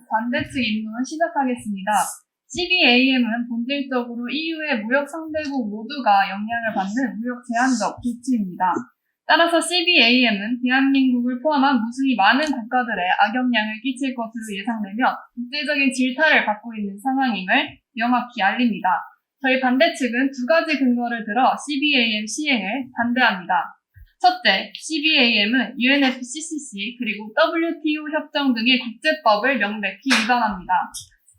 반대 측 입론 시작하겠습니다. CBAM은 본질적으로 EU의 무역 상대국 모두가 영향을 받는 무역 제한적 조치입니다. 따라서 CBAM은 대한민국을 포함한 무수히 많은 국가들에 악영향을 끼칠 것으로 예상되며 국제적인 질타를 받고 있는 상황임을 명확히 알립니다. 저희 반대 측은 두 가지 근거를 들어 CBAM 시행을 반대합니다. 첫째, CBAM은 UNFCCC 그리고 WTO 협정 등의 국제법을 명백히 위반합니다.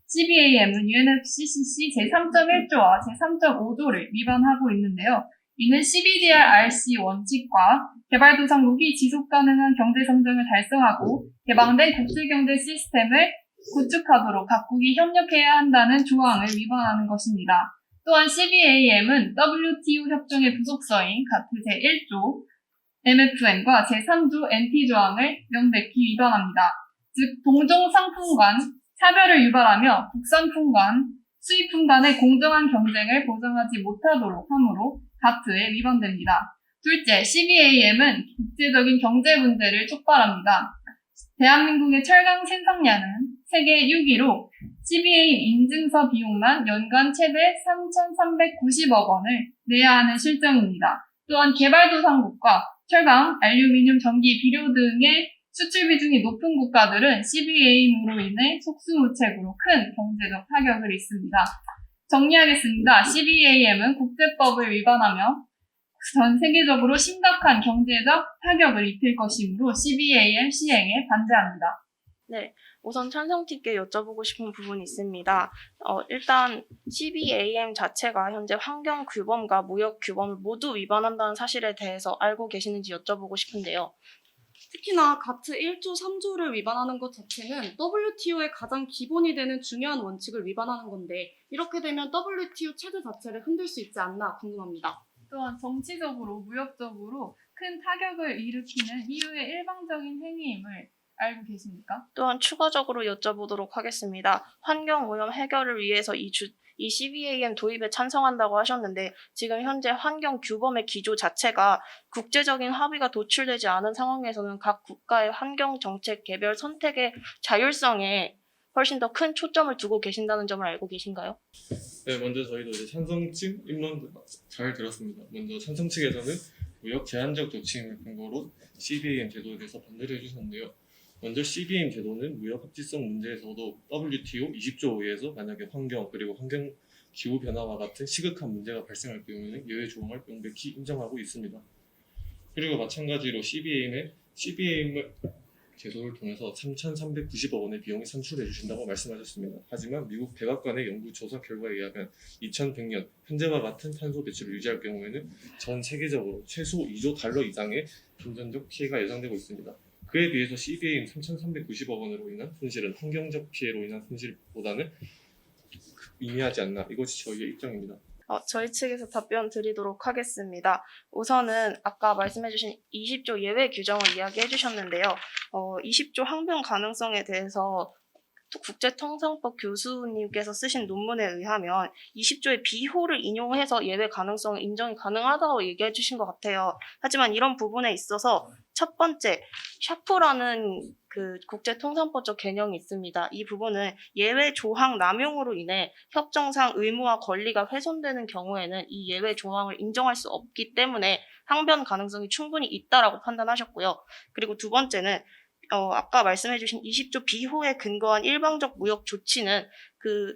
CBAM은 UNFCCC 제3.1조와 제3.5조를 위반하고 있는데요. 이는 CBDR-RC 원칙과 개발도상국이 지속가능한 경제성장을 달성하고 개방된 국제경제 시스템을 구축하도록 각국이 협력해야 한다는 조항을 위반하는 것입니다. 또한 CBAM은 WTO 협정의 부속서인 가트 제1조 MFN과 제3조 NT조항을 명백히 위반합니다. 즉 동종상품 간 차별을 유발하며 국산품 간 수입품 간의 공정한 경쟁을 보장하지 못하도록 하므로 가트에 위반됩니다. 둘째, CBAM은 국제적인 경제 문제를 촉발합니다. 대한민국의 철강 생산량은 세계 6위로 CBA 인증서 비용만 연간 최대 3,390억 원을 내야 하는 실정입니다. 또한 개발도상국과 철강, 알루미늄, 전기, 비료 등의 수출 비중이 높은 국가들은 CBAM으로 인해 속수무책으로 큰 경제적 타격을 입습니다. 정리하겠습니다. CBAM은 국제법을 위반하며 전 세계적으로 심각한 경제적 타격을 입힐 것이므로 CBAM 시행에 반대합니다. 네, 우선 찬성팀께 여쭤보고 싶은 부분이 있습니다. 일단 CBAM 자체가 현재 환경 규범과 무역 규범을 모두 위반한다는 사실에 대해서 알고 계시는지 여쭤보고 싶은데요. 특히나 가트 1조 3조를 위반하는 것 자체는 WTO의 가장 기본이 되는 중요한 원칙을 위반하는 건데 이렇게 되면 WTO 체제 자체를 흔들 수 있지 않나 궁금합니다. 또한 정치적으로, 무역적으로 큰 타격을 일으키는 EU의 일방적인 행위임을 알고 계십니까? 또한 추가적으로 여쭤보도록 하겠습니다. 환경오염 해결을 위해서 이 CBAM 도입에 찬성한다고 하셨는데 지금 현재 환경 규범의 기조 자체가 국제적인 합의가 도출되지 않은 상황에서는 각 국가의 환경 정책 개별 선택의 자율성에 훨씬 더 큰 초점을 두고 계신다는 점을 알고 계신가요? 네, 먼저 저희도 이제 찬성 측 입론 잘 들었습니다. 먼저 찬성 측에서는 무역 제한적 조치임을 근거로 CBAM 제도에 대해서 반대를 해주셨는데요. 먼저 CBAM 제도는 무역 합치성 문제에서도 WTO 20조에 의해서 만약에 환경 그리고 환경 기후 변화와 같은 시급한 문제가 발생할 경우에는 예외 조항을 명백히 인정하고 있습니다. 그리고 마찬가지로 CBAM을 제도를 통해서 3,390억 원의 비용이 산출해 주신다고 말씀하셨습니다. 하지만 미국 백악관의 연구 조사 결과에 의하면 2100년 현재와 같은 탄소 배출을 유지할 경우에는 전 세계적으로 최소 2조 달러 이상의 금전적 피해가 예상되고 있습니다. 그에 비해서 CBAM 3,390억 원으로 인한 손실은 환경적 피해로 인한 손실보다는 미미하지 않나, 이것이 저희의 입장입니다. 저희 측에서 답변 드리도록 하겠습니다. 우선은 아까 말씀해주신 20조 예외 규정을 이야기해 주셨는데요. 20조 항변 가능성에 대해서 국제통상법 교수님께서 쓰신 논문에 의하면 20조의 비호를 인용해서 예외 가능성 인정이 가능하다고 얘기해 주신 것 같아요. 하지만 이런 부분에 있어서 첫 번째, 샤프라는 그 국제통상법적 개념이 있습니다. 이 부분은 예외 조항 남용으로 인해 협정상 의무와 권리가 훼손되는 경우에는 이 예외 조항을 인정할 수 없기 때문에 항변 가능성이 충분히 있다라고 판단하셨고요. 그리고 두 번째는 아까 말씀해주신 20조 비호에 근거한 일방적 무역 조치는 그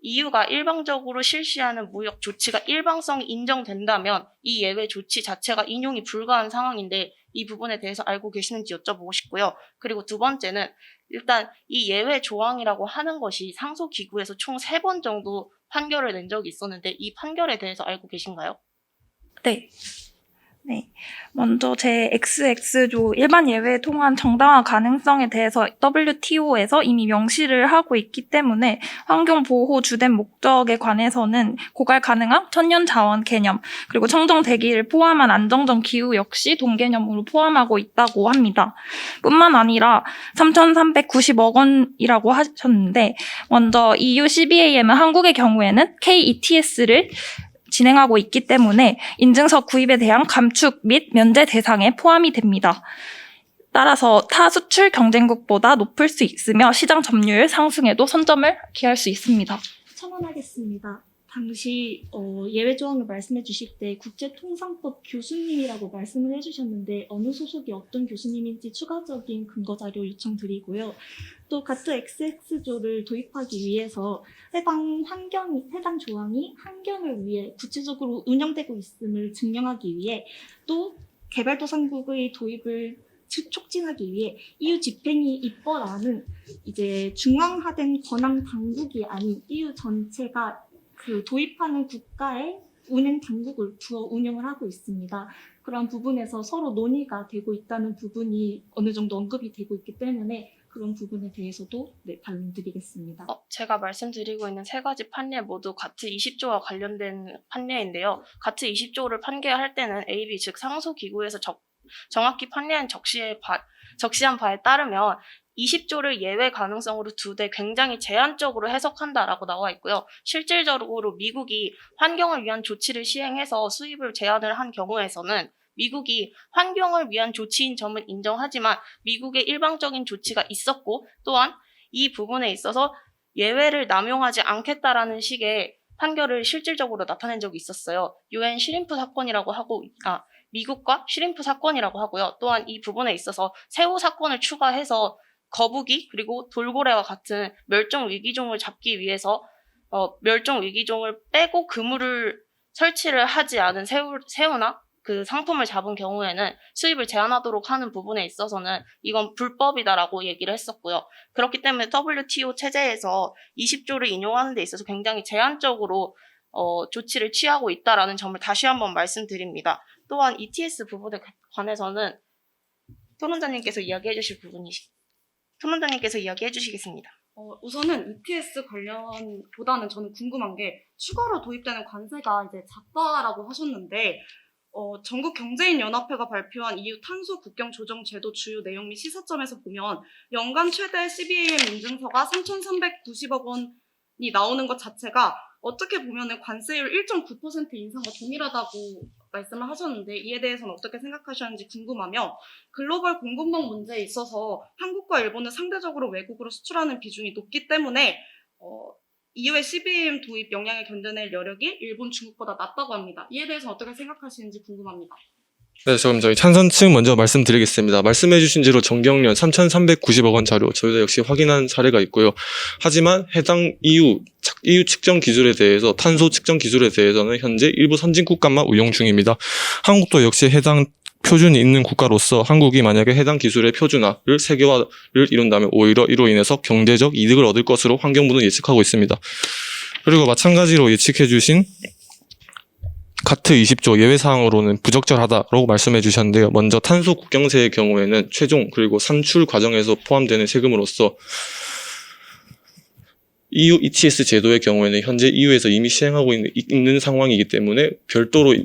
EU가 일방적으로 실시하는 무역 조치가 일방성이 인정된다면 이 예외 조치 자체가 인용이 불가한 상황인데 이 부분에 대해서 알고 계시는지 여쭤보고 싶고요. 그리고 두 번째는 일단 이 예외 조항이라고 하는 것이 상소기구에서 총 3번 정도 판결을 낸 적이 있었는데 이 판결에 대해서 알고 계신가요? 네. 먼저 제 XX조 일반 예외 통한 정당화 가능성에 대해서 WTO에서 이미 명시를 하고 있기 때문에 환경보호 주된 목적에 관해서는 고갈 가능한 천년 자원 개념 그리고 청정 대기를 포함한 안정적 기후 역시 동개념으로 포함하고 있다고 합니다. 뿐만 아니라 3,390억 원이라고 하셨는데 먼저 EU CBAM은 한국의 경우에는 KETS를 진행하고 있기 때문에 인증서 구입에 대한 감축 및 면제 대상에 포함이 됩니다. 따라서 타 수출 경쟁국보다 높을 수 있으며 시장 점유율 상승에도 선점을 기할 수 있습니다. 첨언하겠습니다. 당시 예외 조항을 말씀해 주실 때 국제통상법 교수님이라고 말씀을 해주셨는데 어느 소속이 어떤 교수님인지 추가적인 근거 자료 요청드리고요. 또 가트 XX조를 도입하기 위해서 해당 조항이 환경을 위해 구체적으로 운영되고 있음을 증명하기 위해 또 개발도상국의 도입을 촉진하기 위해 EU 집행위 입법안은 이제 중앙화된 권한 당국이 아닌 EU 전체가 그 도입하는 국가의 운행 당국을 두어 운영을 하고 있습니다. 그런 부분에서 서로 논의가 되고 있다는 부분이 어느 정도 언급이 되고 있기 때문에 그런 부분에 대해서도 반론드리겠습니다. 제가 말씀드리고 있는 세 가지 판례 모두 가트 20조와 관련된 판례인데요. 가트 20조를 판결할 때는 AB 즉 상소기구에서 정확히 판례한 적시한 바에 따르면 20조를 예외 가능성으로 두되 굉장히 제한적으로 해석한다라고 나와 있고요. 실질적으로 미국이 환경을 위한 조치를 시행해서 수입을 제한을 한 경우에서는 미국이 환경을 위한 조치인 점은 인정하지만 미국의 일방적인 조치가 있었고 또한 이 부분에 있어서 예외를 남용하지 않겠다라는 식의 판결을 실질적으로 나타낸 적이 있었어요. UN 시림프 사건이라고 하고 미국과 시림프 사건이라고 하고요. 또한 이 부분에 있어서 새우 사건을 추가해서 거북이 그리고 돌고래와 같은 멸종 위기종을 잡기 위해서 멸종 위기종을 빼고 그물을 설치를 하지 않은 새우나 그 상품을 잡은 경우에는 수입을 제한하도록 하는 부분에 있어서는 이건 불법이다라고 얘기를 했었고요. 그렇기 때문에 WTO 체제에서 20조를 인용하는 데 있어서 굉장히 제한적으로 조치를 취하고 있다라는 점을 다시 한번 말씀드립니다. 또한 ETS 부분에 관해서는 토론자님께서 이야기해 주시겠습니다. 우선은 ETS 관련보다는 저는 궁금한 게 추가로 도입되는 관세가 이제 작다라고 하셨는데 전국경제인연합회가 발표한 EU 탄소 국경 조정 제도 주요 내용 및 시사점에서 보면 연간 최대 CBAM 인증서가 3,390억 원이 나오는 것 자체가 어떻게 보면은 관세율 1.9% 인상과 동일하다고 말씀을 하셨는데 이에 대해서는 어떻게 생각하셨는지 궁금하며 글로벌 공급망 문제에 있어서 한국과 일본은 상대적으로 외국으로 수출하는 비중이 높기 때문에 EU의 CBAM 도입 영향을 견뎌낼 여력이 일본, 중국보다 낮다고 합니다. 이에 대해서 어떻게 생각하시는지 궁금합니다. 네, 그럼 저희 찬성 측 먼저 말씀드리겠습니다. 말씀해주신 대로 정경련 3,390억 원 자료 저희도 역시 확인한 사례가 있고요. 하지만 해당 EU 측정 기술에 대해서 탄소 측정 기술에 대해서는 현재 일부 선진국가만 운용 중입니다. 한국도 역시 해당 표준이 있는 국가로서 한국이 만약에 해당 기술의 표준화를 세계화를 이룬다면 오히려 이로 인해서 경제적 이득을 얻을 것으로 환경부는 예측하고 있습니다. 그리고 마찬가지로 예측해주신 가트 20조 예외사항으로는 부적절하다라고 말씀해 주셨는데요. 먼저 탄소 국경세의 경우에는 최종 그리고 산출 과정에서 포함되는 세금으로서 EU ETS 제도의 경우에는 현재 EU에서 이미 시행하고 있는 상황이기 때문에 별도로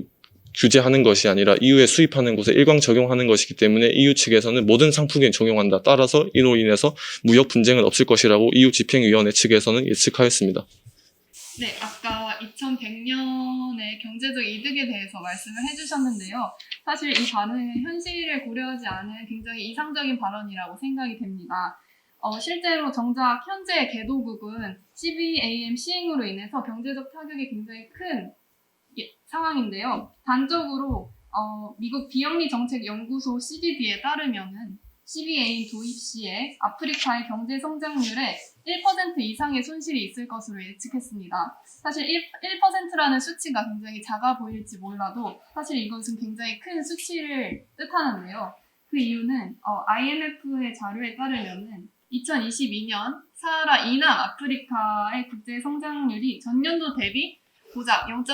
규제하는 것이 아니라 EU에 수입하는 곳에 일광 적용하는 것이기 때문에 EU 측에서는 모든 상품에 적용한다. 따라서 이로 인해서 무역 분쟁은 없을 것이라고 EU 집행위원회 측에서는 예측하였습니다. 네, 아까 2100년의 경제적 이득에 대해서 말씀을 해주셨는데요. 사실 이 발언은 현실을 고려하지 않은 굉장히 이상적인 발언이라고 생각이 됩니다. 실제로 정작 현재 개도국은 CBAM 시행으로 인해서 경제적 타격이 굉장히 큰 상황인데요. 단적으로 미국 비영리 정책 연구소 CDD에 따르면은 CBAM 도입 시에 아프리카의 경제 성장률에 1% 이상의 손실이 있을 것으로 예측했습니다. 사실 1%라는 수치가 굉장히 작아 보일지 몰라도 사실 이것은 굉장히 큰 수치를 뜻하는데요. 그 이유는 IMF의 자료에 따르면은 2022년 사하라 이남 아프리카의 국제 성장률이 전년도 대비 고작 0.1%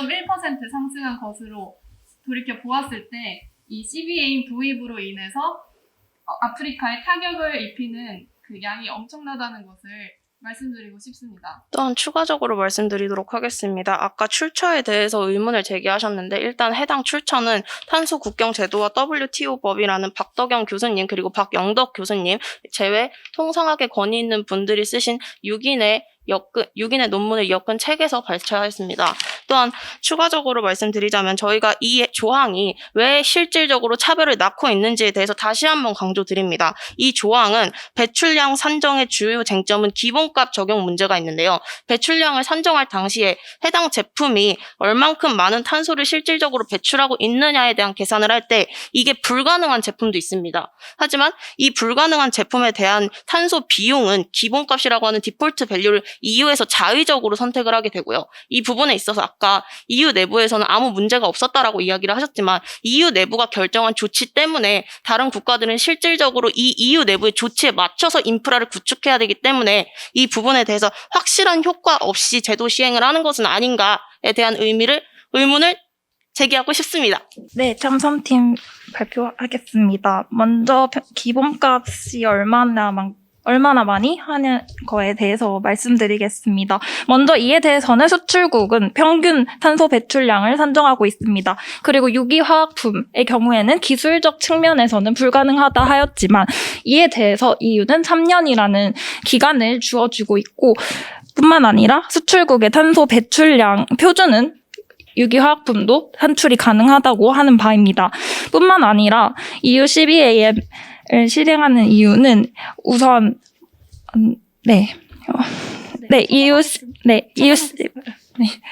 상승한 것으로 돌이켜 보았을 때 이 CBAM 도입으로 인해서 아프리카에 타격을 입히는 그 양이 엄청나다는 것을 말씀드리고 싶습니다. 또한 추가적으로 말씀드리도록 하겠습니다. 아까 출처에 대해서 의문을 제기하셨는데 일단 해당 출처는 탄소 국경 제도와 WTO 법이라는 박덕영 교수님 그리고 박영덕 교수님 제외 통상하게 권위 있는 분들이 쓰신 6인의 논문을 엮은 책에서 발췌하였습니다. 또한 추가적으로 말씀드리자면 저희가 이 조항이 왜 실질적으로 차별을 낳고 있는지에 대해서 다시 한번 강조드립니다. 이 조항은 배출량 산정의 주요 쟁점은 기본값 적용 문제가 있는데요. 배출량을 산정할 당시에 해당 제품이 얼만큼 많은 탄소를 실질적으로 배출하고 있느냐에 대한 계산을 할 때 이게 불가능한 제품도 있습니다. 하지만 이 불가능한 제품에 대한 탄소 비용은 기본값이라고 하는 디폴트 밸류를 EU에서 자의적으로 선택을 하게 되고요. 이 부분에 있어서 아까 EU 내부에서는 아무 문제가 없었다라고 이야기를 하셨지만 EU 내부가 결정한 조치 때문에 다른 국가들은 실질적으로 이 EU 내부의 조치에 맞춰서 인프라를 구축해야 되기 때문에 이 부분에 대해서 확실한 효과 없이 제도 시행을 하는 것은 아닌가에 대한 의문을 제기하고 싶습니다. 네, 참선팀 발표하겠습니다. 먼저 기본값이 얼마나 많이 하는 거에 대해서 말씀드리겠습니다. 먼저 이에 대해서는 수출국은 평균 탄소 배출량을 산정하고 있습니다. 그리고 유기화학품의 경우에는 기술적 측면에서는 불가능하다 하였지만 이에 대해서 EU는 3년이라는 기간을 주어주고 있고 뿐만 아니라 수출국의 탄소 배출량 표준은 유기화학품도 산출이 가능하다고 하는 바입니다. 뿐만 아니라 EU CBAM을 실행하는 이유는 우선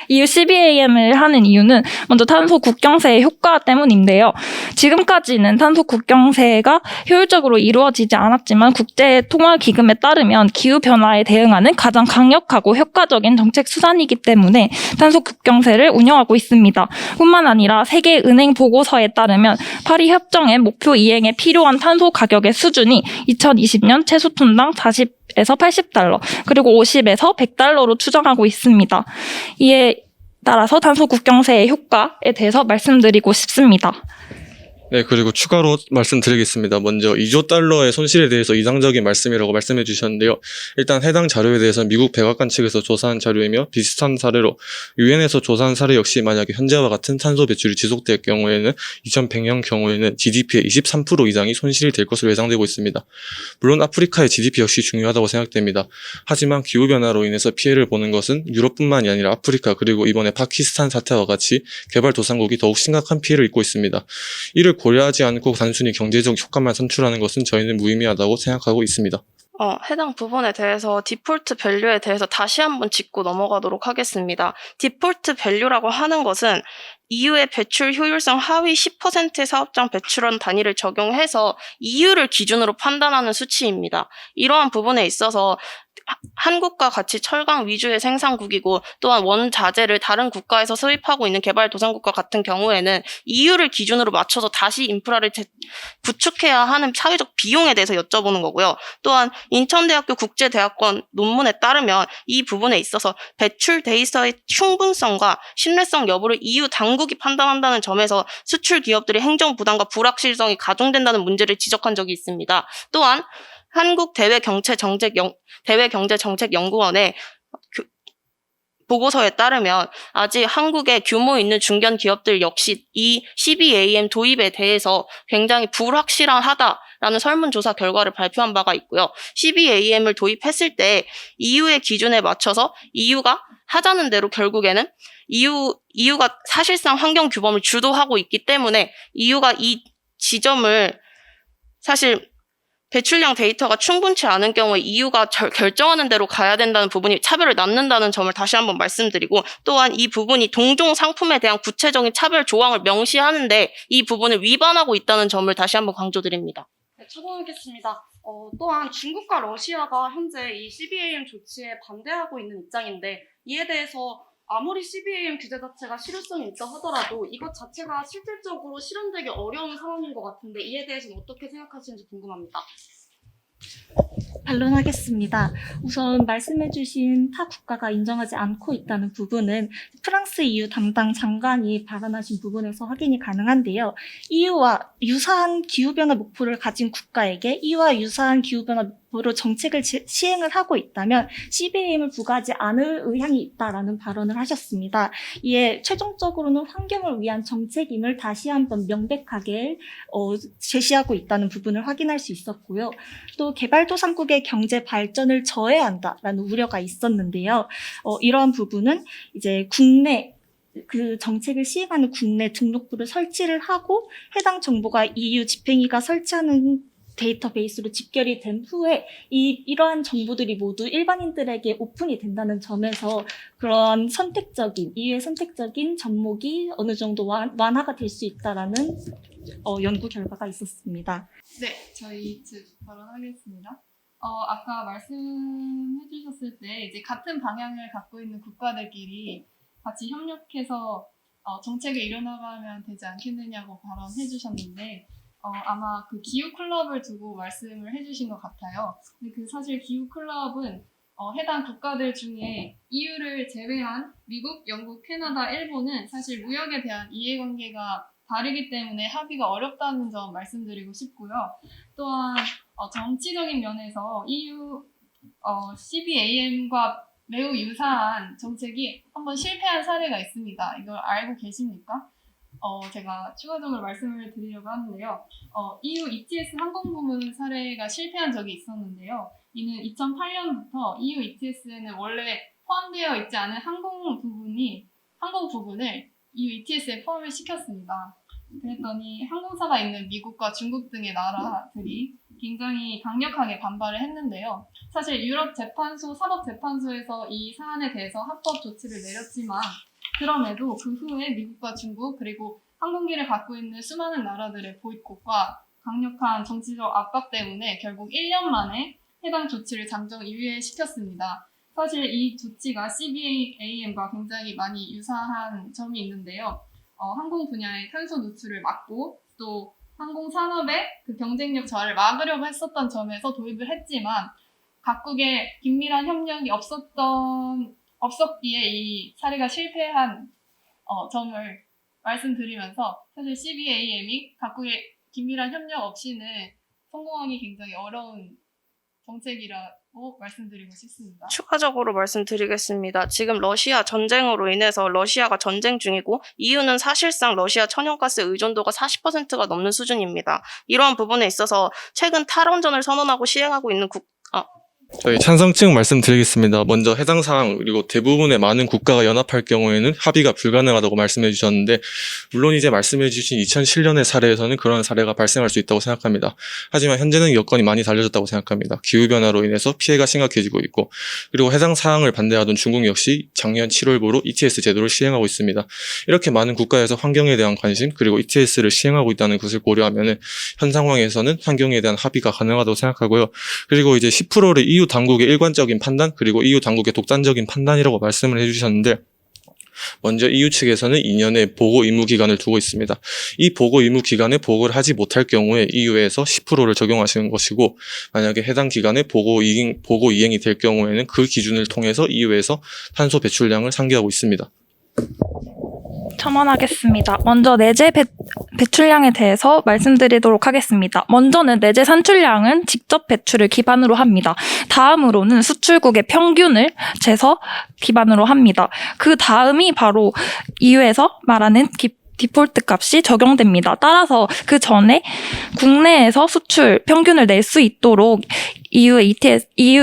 EU CBAM을 하는 이유는 먼저 탄소 국경세의 효과 때문인데요. 지금까지는 탄소 국경세가 효율적으로 이루어지지 않았지만 국제통화기금에 따르면 기후변화에 대응하는 가장 강력하고 효과적인 정책 수단이기 때문에 탄소 국경세를 운영하고 있습니다. 뿐만 아니라 세계은행 보고서에 따르면 파리 협정의 목표 이행에 필요한 탄소 가격의 수준이 2020년 최소 톤당 40에서 80달러, 그리고 50에서 100달러로 추정하고 있습니다. 이에 따라서 탄소 국경세의 효과에 대해서 말씀드리고 싶습니다. 네, 그리고 추가로 말씀드리겠습니다. 먼저 2조 달러의 손실에 대해서 이상적인 말씀이라고 말씀해 주셨는데요. 일단 해당 자료에 대해서는 미국 백악관 측에서 조사한 자료이며 비슷한 사례로 유엔에서 조사한 사례 역시 만약에 현재와 같은 탄소 배출이 지속될 경우에는 2100년 경우에는 GDP의 23% 이상이 손실이 될 것으로 예상되고 있습니다. 물론 아프리카의 GDP 역시 중요하다고 생각됩니다. 하지만 기후변화로 인해서 피해를 보는 것은 유럽뿐만이 아니라 아프리카 그리고 이번에 파키스탄 사태와 같이 개발도상국이 더욱 심각한 피해를 입고 있습니다. 이를 고려하지 않고 단순히 경제적 효과만 산출하는 것은 저희는 무의미하다고 생각하고 있습니다. 해당 부분에 대해서 디폴트 밸류에 대해서 다시 한번 짚고 넘어가도록 하겠습니다. 디폴트 밸류라고 하는 것은 EU의 배출 효율성 하위 10%의 사업장 배출원 단위를 적용해서 EU를 기준으로 판단하는 수치입니다. 이러한 부분에 있어서 한국과 같이 철강 위주의 생산국이고 또한 원자재를 다른 국가에서 수입하고 있는 개발도상국과 같은 경우에는 EU를 기준으로 맞춰서 다시 인프라를 구축해야 하는 사회적 비용에 대해서 여쭤보는 거고요. 또한 인천대학교 국제대학원 논문에 따르면 이 부분에 있어서 배출 데이터의 충분성과 신뢰성 여부를 EU 당국이 판단한다는 점에서 수출 기업들의 행정 부담과 불확실성이 가중된다는 문제를 지적한 적이 있습니다. 또한 한국 대외경제정책연구원의 보고서에 따르면 아직 한국의 규모 있는 중견 기업들 역시 이 CBAM 도입에 대해서 굉장히 불확실하다라는 설문조사 결과를 발표한 바가 있고요. CBAM을 도입했을 때 EU의 기준에 맞춰서 EU가 하자는 대로 결국에는 EU가 사실상 환경 규범을 주도하고 있기 때문에 EU가 이 지점을 사실 배출량 데이터가 충분치 않은 경우에 EU가 결정하는 대로 가야 된다는 부분이 차별을 낳는다는 점을 다시 한번 말씀드리고 또한 이 부분이 동종 상품에 대한 구체적인 차별 조항을 명시하는데 이 부분을 위반하고 있다는 점을 다시 한번 강조드립니다. 네, 처벌하겠습니다. 또한 중국과 러시아가 현재 이 CBAM 조치에 반대하고 있는 입장인데 이에 대해서 아무리 CBAM 규제 자체가 실효성이 있다 하더라도 이것 자체가 실질적으로 실현되기 어려운 상황인 것 같은데 이에 대해서는 어떻게 생각하시는지 궁금합니다. 반론하겠습니다. 우선 말씀해주신 타 국가가 인정하지 않고 있다는 부분은 프랑스 EU 담당 장관이 발언하신 부분에서 확인이 가능한데요. EU와 유사한 기후변화 목표를 가진 국가에게 EU와 유사한 기후변화 목표로 정책을 시행을 하고 있다면 CBAM을 부과하지 않을 의향이 있다라는 발언을 하셨습니다. 이에 최종적으로는 환경을 위한 정책임을 다시 한번 명백하게 제시하고 있다는 부분을 확인할 수 있었고요. 또 개발도상국의 경제 발전을 저해한다라는 우려가 있었는데요. 이러한 부분은 이제 국내 그 정책을 시행하는 국내 등록부를 설치를 하고 해당 정보가 EU 집행위가 설치하는 데이터베이스로 집결이 된 후에 이러한 정보들이 모두 일반인들에게 오픈이 된다는 점에서 그런 EU의 선택적인 접목이 어느 정도 완화가 될 수 있다라는 연구 결과가 있었습니다. 네, 저희 측 발언하겠습니다. 아까 말씀해 주셨을 때 이제 같은 방향을 갖고 있는 국가들끼리 같이 협력해서 정책을 이뤄나가면 되지 않겠느냐고 발언해 주셨는데 아마 그 기후 클럽을 두고 말씀을 해주신 것 같아요. 근데 그 사실 기후 클럽은 해당 국가들 중에 EU를 제외한 미국, 영국, 캐나다, 일본은 사실 무역에 대한 이해관계가 다르기 때문에 합의가 어렵다는 점 말씀드리고 싶고요. 또한 정치적인 면에서 EU CBAM과 매우 유사한 정책이 한번 실패한 사례가 있습니다. 이걸 알고 계십니까? 제가 추가적으로 말씀을 드리려고 하는데요. EU ETS 항공부문 사례가 실패한 적이 있었는데요. 이는 2008년부터 EU ETS에는 원래 포함되어 있지 않은 항공 부분을 EU ETS에 포함을 시켰습니다. 그랬더니 항공사가 있는 미국과 중국 등의 나라들이 굉장히 강력하게 반발을 했는데요. 사실 유럽 재판소, 사법재판소에서 이 사안에 대해서 합법 조치를 내렸지만 그럼에도 그 후에 미국과 중국 그리고 항공기를 갖고 있는 수많은 나라들의 보이콧과 강력한 정치적 압박 때문에 결국 1년 만에 해당 조치를 잠정 유예시켰습니다. 사실 이 조치가 CBAM과 굉장히 많이 유사한 점이 있는데요. 항공 분야의 탄소 노출을 막고 또 항공 산업의 그 경쟁력 저하를 막으려고 했었던 점에서 도입을 했지만 각국의 긴밀한 협력이 없었기에 이 사례가 실패한 점을 말씀드리면서 사실 CBAM이 각국의 긴밀한 협력 없이는 성공하기 굉장히 어려운 정책이라고 말씀드리고 싶습니다. 추가적으로 말씀드리겠습니다. 지금 러시아 전쟁으로 인해서 러시아가 전쟁 중이고 EU는 사실상 러시아 천연가스 의존도가 40%가 넘는 수준입니다. 이러한 부분에 있어서 최근 탈원전을 선언하고 시행하고 있는 저희 찬성층 말씀드리겠습니다. 먼저 해당 사항 그리고 대부분의 많은 국가가 연합할 경우에는 합의가 불가능하다고 말씀해 주셨는데 물론 이제 말씀해 주신 2007년의 사례에서는 그런 사례가 발생할 수 있다고 생각합니다. 하지만 현재는 여건이 많이 달라졌다고 생각합니다. 기후변화로 인해서 피해가 심각해지고 있고 그리고 해당 사항을 반대하던 중국 역시 작년 7월부로 ETS 제도를 시행하고 있습니다. 이렇게 많은 국가에서 환경에 대한 관심 그리고 ETS를 시행하고 있다는 것을 고려하면 현 상황에서는 환경에 대한 합의가 가능하다고 생각하고요. 그리고 이제 10%를 EU 당국의 일관적인 판단 그리고 EU 당국의 독단적인 판단이라고 말씀을 해주셨는데 먼저 EU 측에서는 2년의 보고 의무 기간을 두고 있습니다. 이 보고 의무 기간에 보고를 하지 못할 경우에 EU에서 10%를 적용하시는 것이고 만약에 해당 기간에 보고 이행이 될 경우에는 그 기준을 통해서 EU에서 탄소 배출량을 상기하고 있습니다. 첨언하겠습니다. 먼저 내재 배출량에 대해서 말씀드리도록 하겠습니다. 먼저는 내재 산출량은 직접 배출을 기반으로 합니다. 다음으로는 수출국의 평균을 재서 기반으로 합니다. 그 다음이 바로 EU에서 말하는 디폴트 값이 적용됩니다. 따라서 그 전에 국내에서 수출 평균을 낼 수 있도록 EU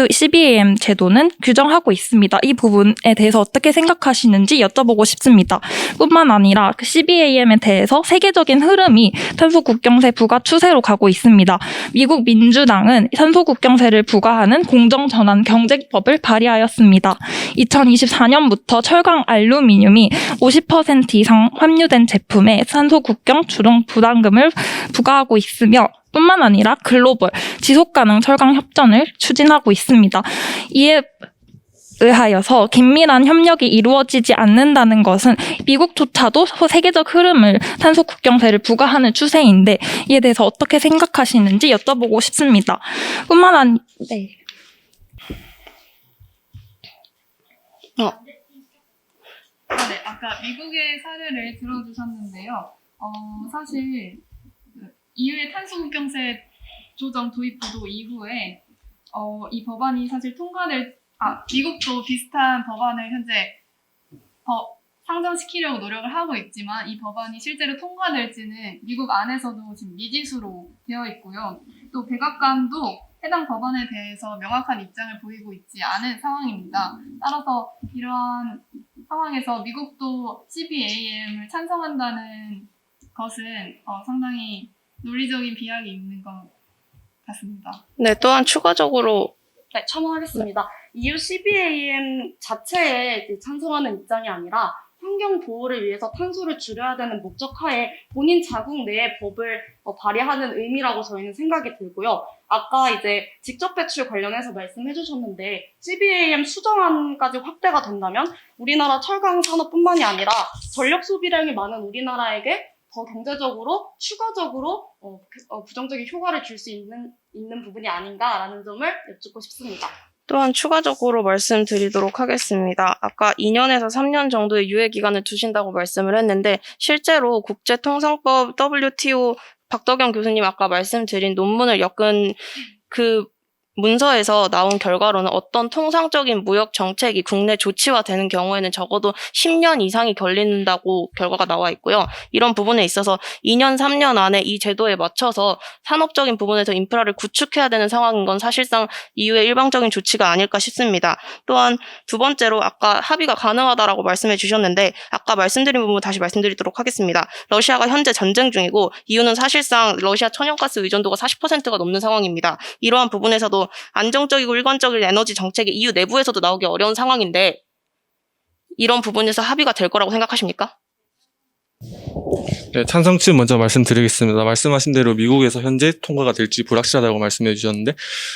CBAM 제도는 규정하고 있습니다. 이 부분에 대해서 어떻게 생각하시는지 여쭤보고 싶습니다. 뿐만 아니라 그 CBAM에 대해서 세계적인 흐름이 탄소 국경세 부과 추세로 가고 있습니다. 미국 민주당은 탄소 국경세를 부과하는 공정전환 경제법을 발의하였습니다. 2024년부터 철강 알루미늄이 50% 이상 함유된 제품에 탄소 국경 주동 부담금을 부과하고 있으며 뿐만 아니라 글로벌 지속가능 철강 협정을 추진하고 있습니다. 이에 의하여서 긴밀한 협력이 이루어지지 않는다는 것은 미국조차도 세계적 흐름을 탄소 국경세를 부과하는 추세인데 이에 대해서 어떻게 생각하시는지 여쭤보고 싶습니다. 뿐만 아니라 네, 아까 미국의 사례를 들어주셨는데요. 사실 EU의 탄소 국경세 조정 도입 부도 이후에 이 법안이 사실 미국도 비슷한 법안을 현재 상정시키려고 노력을 하고 있지만 이 법안이 실제로 통과될지는 미국 안에서도 지금 미지수로 되어 있고요. 또 백악관도 해당 법안에 대해서 명확한 입장을 보이고 있지 않은 상황입니다. 따라서 이러한 상황에서 미국도 CBAM을 찬성한다는 것은 상당히 논리적인 비약이 있는 것 같습니다. 네, 또한 추가적으로 네, 첨언하겠습니다. EU CBAM 자체에 이제 찬성하는 입장이 아니라 환경 보호를 위해서 탄소를 줄여야 되는 목적하에 본인 자국 내의 법을 발의하는 의미라고 저희는 생각이 들고요. 아까 이제 직접 배출 관련해서 말씀해 주셨는데 CBAM 수정안까지 확대가 된다면 우리나라 철강 산업뿐만이 아니라 전력 소비량이 많은 우리나라에게 더 경제적으로 추가적으로 부정적인 효과를 줄 수 있는 부분이 아닌가라는 점을 여쭙고 싶습니다. 또한 추가적으로 말씀드리도록 하겠습니다. 아까 2년에서 3년 정도의 유예 기간을 두신다고 말씀을 했는데 실제로 국제통상법 WTO 박덕영 교수님 아까 말씀드린 논문을 엮은 그 문서에서 나온 결과로는 어떤 통상적인 무역 정책이 국내 조치화되는 경우에는 적어도 10년 이상이 걸린다고 결과가 나와 있고요. 이런 부분에 있어서 2년, 3년 안에 이 제도에 맞춰서 산업적인 부분에서 인프라를 구축해야 되는 상황인 건 사실상 EU의 일방적인 조치가 아닐까 싶습니다. 또한 두 번째로 아까 합의가 가능하다라고 말씀해 주셨는데 아까 말씀드린 부분 다시 말씀드리도록 하겠습니다. 러시아가 현재 전쟁 중이고 EU는 사실상 러시아 천연가스 의존도가 40%가 넘는 상황입니다. 이러한 부분에서도 안정적이고 일관적인 에너지 정책이 EU 내부에서도 나오기 어려운 상황인데 이런 부분에서 합의가 될 거라고 생각하십니까? 네, 찬성층 먼저 말씀드리겠습니다. 말씀하신 대로 미국에서 현재 통과가 될지 불확실하다고 말씀해 주셨는데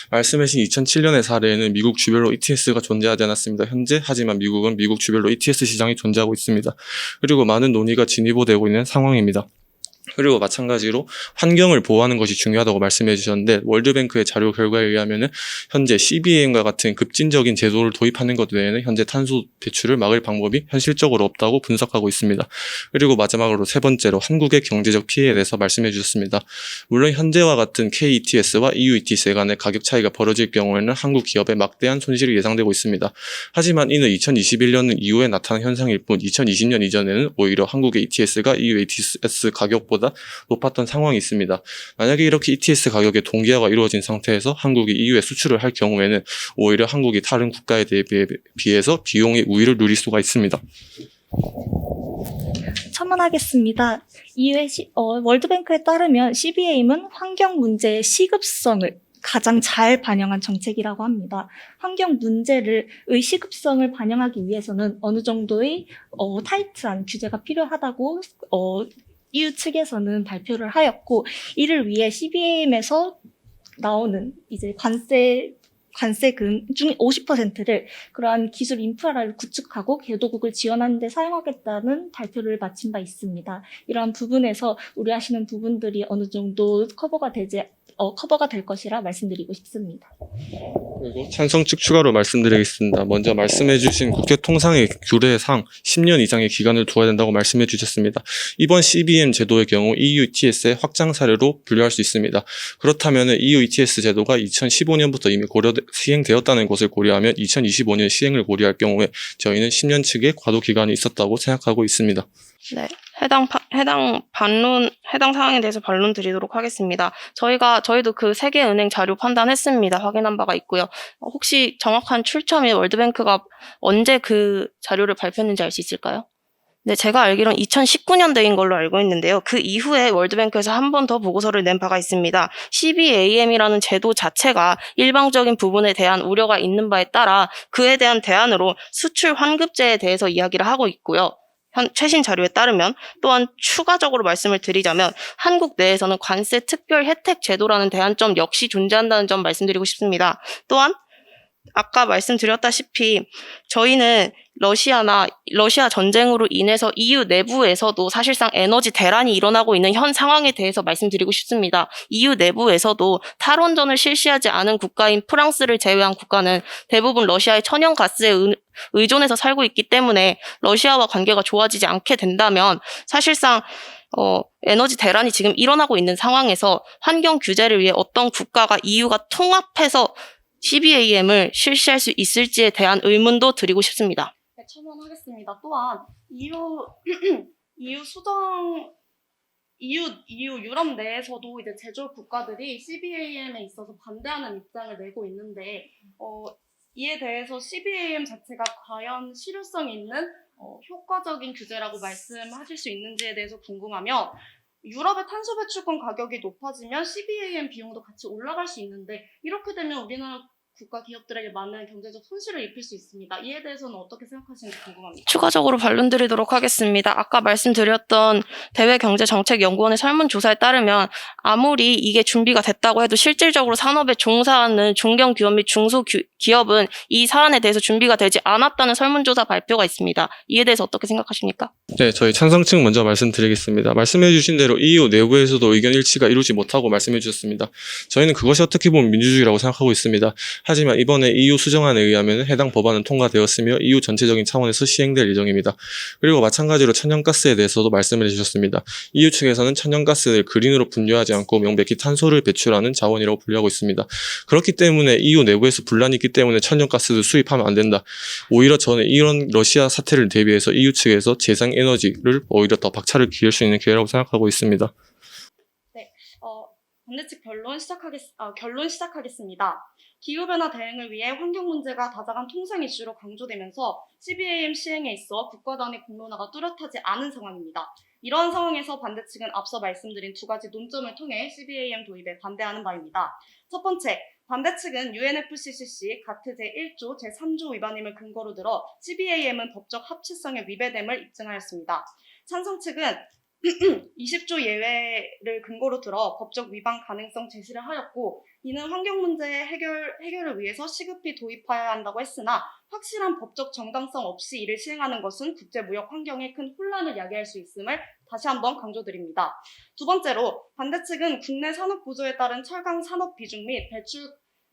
말씀하신 2007년의 사례에는 미국 주별로 ETS가 존재하지 않았습니다. 현재 하지만 미국은 미국 주별로 ETS 시장이 존재하고 있습니다. 그리고 많은 논의가 진입되고 있는 상황입니다. 그리고 마찬가지로 환경을 보호하는 것이 중요하다고 말씀해 주셨는데 월드뱅크의 자료 결과에 의하면 현재 CBAM과 같은 급진적인 제도를 도입하는 것 외에는 현재 탄소 배출을 막을 방법이 현실적으로 없다고 분석하고 있습니다. 그리고 마지막으로 세 번째로 한국의 경제적 피해에 대해서 말씀해 주셨습니다. 물론 현재와 같은 KETS와 EU ETS 간의 가격 차이가 벌어질 경우에는 한국 기업에 막대한 손실이 예상되고 있습니다. 하지만 이는 2021년 이후에 나타난 현상일 뿐 2020년 이전에는 오히려 한국의 ETS가 EU ETS 가격보다 높았던 상황이 있습니다. 만약에 이렇게 ETS 가격의 동기화가 이루어진 상태에서 한국이 EU에 수출을 할 경우에는 오히려 한국이 다른 국가에 비해서 비용의 우위를 누릴 수가 있습니다. 첨언하겠습니다. EU의 월드뱅크에 따르면 CBAM은 환경 문제의 시급성을 가장 잘 반영한 정책이라고 합니다. 환경 문제의 시급성을 반영하기 위해서는 어느 정도의 타이트한 규제가 필요하다고 EU 측에서는 발표를 하였고, 이를 위해 CBAM에서 나오는 이제 관세금 중 50%를 그러한 기술 인프라를 구축하고 개도국을 지원하는 데 사용하겠다는 발표를 마친 바 있습니다. 이러한 부분에서 우려하시는 부분들이 어느 정도 커버가 될 것이라 말씀드리고 싶습니다. 그리고 찬성 측 추가로 말씀드리겠습니다. 먼저 말씀해주신 국제통상의 규례상 10년 이상의 기간을 두어야 된다고 말씀해 주셨습니다. 이번 CBM 제도의 경우 EU ETS의 확장 사례로 분류할 수 있습니다. 그렇다면 EU ETS 제도가 2015년부터 이미 시행되었다는 것을 고려하면 2025년 시행을 고려할 경우에 저희는 10년 측의 과도 기간이 있었다고 생각하고 있습니다. 네, 해당 사항에 대해서 반론 드리도록 하겠습니다. 저희도 그 세계은행 자료 판단했습니다. 확인한 바가 있고요. 혹시 정확한 출처 및 월드뱅크가 언제 그 자료를 발표했는지 알 수 있을까요? 네, 제가 알기로는 2019년대인 걸로 알고 있는데요. 그 이후에 월드뱅크에서 한 번 더 보고서를 낸 바가 있습니다. CBAM이라는 제도 자체가 일방적인 부분에 대한 우려가 있는 바에 따라 그에 대한 대안으로 수출 환급제에 대해서 이야기를 하고 있고요. 최신 자료에 따르면 또한 추가적으로 말씀을 드리자면 한국 내에서는 관세 특별 혜택 제도라는 대안점 역시 존재한다는 점 말씀드리고 싶습니다. 또한 아까 말씀드렸다시피 저희는 러시아 전쟁으로 인해서 EU 내부에서도 사실상 에너지 대란이 일어나고 있는 현 상황에 대해서 말씀드리고 싶습니다. EU 내부에서도 탈원전을 실시하지 않은 국가인 프랑스를 제외한 국가는 대부분 러시아의 천연가스에 의존해서 살고 있기 때문에 러시아와 관계가 좋아지지 않게 된다면 사실상 에너지 대란이 지금 일어나고 있는 상황에서 환경 규제를 위해 어떤 국가가 EU가 통합해서 CBAM을 실시할 수 있을지에 대한 의문도 드리고 싶습니다. 네, 첨언하겠습니다. 또한 EU 유럽 내에서도 이제 제조업 국가들이 CBAM에 있어서 반대하는 입장을 내고 있는데, 이에 대해서 CBAM 자체가 과연 실효성 있는 효과적인 규제라고 말씀하실 수 있는지에 대해서 궁금하며, 유럽의 탄소 배출권 가격이 높아지면 CBAM 비용도 같이 올라갈 수 있는데, 이렇게 되면 우리나라 국가 기업들에게 많은 경제적 손실을 입힐 수 있습니다. 이에 대해서는 어떻게 생각하시는지 궁금합니다. 추가적으로 반론 드리도록 하겠습니다. 아까 말씀드렸던 대외경제정책연구원의 설문조사에 따르면 아무리 이게 준비가 됐다고 해도 실질적으로 산업에 종사하는 중견기업 및 중소기업은 이 사안에 대해서 준비가 되지 않았다는 설문조사 발표가 있습니다. 이에 대해서 어떻게 생각하십니까? 네, 저희 찬성층 먼저 말씀드리겠습니다. 말씀해주신 대로 EU 내부에서도 의견 일치가 이루지 못하고 말씀해주셨습니다. 저희는 그것이 어떻게 보면 민주주의라고 생각하고 있습니다. 하지만 이번에 EU 수정안에 의하면 해당 법안은 통과되었으며 EU 전체적인 차원에서 시행될 예정입니다. 그리고 마찬가지로 천연가스에 대해서도 말씀을 해주셨습니다. EU 측에서는 천연가스를 그린으로 분류하지 않고 명백히 탄소를 배출하는 자원이라고 분류하고 있습니다. 그렇기 때문에 EU 내부에서 분란이 있기 때문에 천연가스를 수입하면 안 된다. 오히려 저는 이런 러시아 사태를 대비해서 EU 측에서 재생에너지를 오히려 더 박차를 기할 수 있는 기회라고 생각하고 있습니다. 반대측 결론 시작하겠습니다. 기후변화 대응을 위해 환경 문제가 다자간 통상 이슈로 강조되면서 CBAM 시행에 있어 국가 단위 공론화가 뚜렷하지 않은 상황입니다. 이러한 상황에서 반대측은 앞서 말씀드린 두 가지 논점을 통해 CBAM 도입에 반대하는 바입니다. 첫 번째, 반대측은 UNFCCC 가트 제1조 제3조 위반임을 근거로 들어 CBAM은 법적 합치성에 위배됨을 입증하였습니다. 찬성 측은 20조 예외를 근거로 들어 법적 위반 가능성 제시를 하였고, 이는 환경 문제 해결을 위해서 시급히 도입해야 한다고 했으나 확실한 법적 정당성 없이 이를 시행하는 것은 국제무역 환경에 큰 혼란을 야기할 수 있음을 다시 한번 강조드립니다. 두 번째로, 반대측은 국내 산업 구조에 따른 철강 산업 비중 및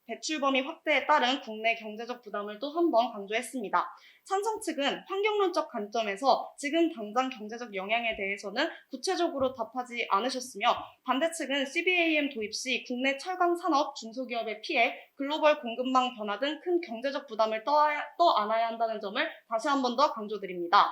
배출 범위 확대에 따른 국내 경제적 부담을 또 한 번 강조했습니다. 찬성 측은 환경론적 관점에서 지금 당장 경제적 영향에 대해서는 구체적으로 답하지 않으셨으며, 반대 측은 CBAM 도입 시 국내 철강 산업 중소기업의 피해, 글로벌 공급망 변화 등 큰 경제적 부담을 떠안아야 한다는 점을 다시 한 번 더 강조드립니다.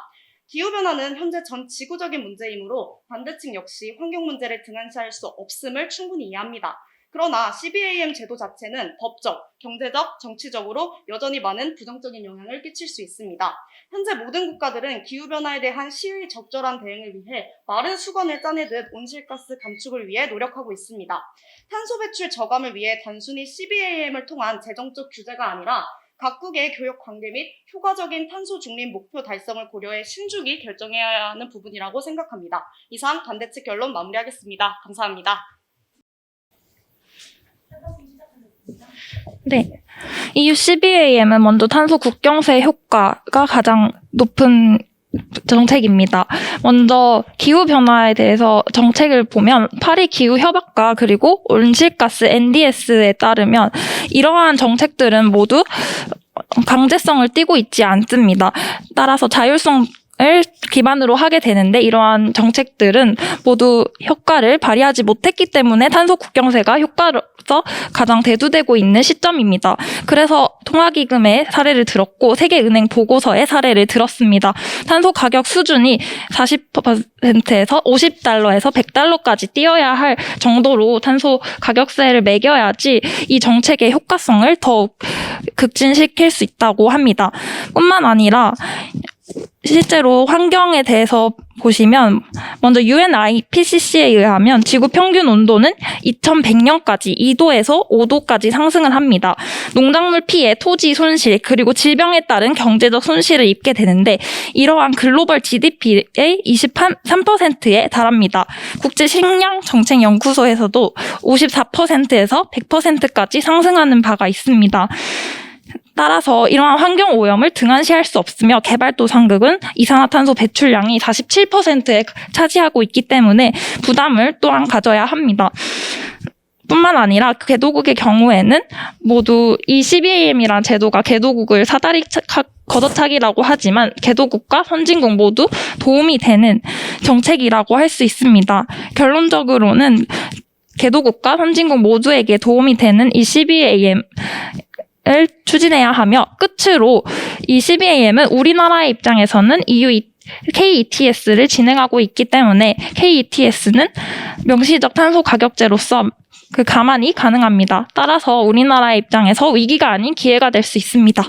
기후변화는 현재 전 지구적인 문제이므로 반대측 역시 환경 문제를 등한시할 수 없음을 충분히 이해합니다. 그러나 CBAM 제도 자체는 법적, 경제적, 정치적으로 여전히 많은 부정적인 영향을 끼칠 수 있습니다. 현재 모든 국가들은 기후변화에 대한 시의 적절한 대응을 위해 마른 수건을 짜내듯 온실가스 감축을 위해 노력하고 있습니다. 탄소 배출 저감을 위해 단순히 CBAM을 통한 재정적 규제가 아니라 각국의 교역 관계 및 효과적인 탄소 중립 목표 달성을 고려해 신중히 결정해야 하는 부분이라고 생각합니다. 이상 반대측 결론 마무리하겠습니다. 감사합니다. 네. EU CBAM은 먼저 탄소 국경세 효과가 가장 높은 정책입니다. 먼저 기후변화에 대해서 정책을 보면 파리 기후협약과 그리고 온실가스 NDS에 따르면 이러한 정책들은 모두 강제성을 띠고 있지 않습니다. 따라서 자율성을 기반으로 하게 되는데, 이러한 정책들은 모두 효과를 발휘하지 못했기 때문에 탄소 국경세가 효과로서 가장 대두되고 있는 시점입니다. 그래서 통화기금의 사례를 들었고 세계은행 보고서의 사례를 들었습니다. 탄소 가격 수준이 40%에서 50달러에서 100달러까지 뛰어야 할 정도로 탄소 가격세를 매겨야지 이 정책의 효과성을 더욱 극진시킬 수 있다고 합니다. 뿐만 아니라 실제로 환경에 대해서 보시면 먼저 UNIPCC에 의하면 지구 평균 온도는 2100년까지 2도에서 5도까지 상승을 합니다. 농작물 피해, 토지 손실, 그리고 질병에 따른 경제적 손실을 입게 되는데 이러한 글로벌 GDP의 23%에 달합니다. 국제식량정책연구소에서도 54%에서 100%까지 상승하는 바가 있습니다. 따라서 이러한 환경오염을 등한시할 수 없으며 개발도상국은 이산화탄소 배출량이 47%에 차지하고 있기 때문에 부담을 또한 가져야 합니다. 뿐만 아니라 개도국의 경우에는 모두 이 CBAM이라는 제도가 개도국을 사다리 걷어차기라고 하지만 개도국과 선진국 모두 도움이 되는 정책이라고 할 수 있습니다. 결론적으로는 개도국과 선진국 모두에게 도움이 되는 이 CBAM 을 추진해야 하며, 끝으로 이 CBAM은 우리나라의 입장에서는 EU KETS를 진행하고 있기 때문에 KETS는 명시적 탄소 가격제로서 가만히 가능합니다. 따라서 우리나라의 입장에서 위기가 아닌 기회가 될 수 있습니다.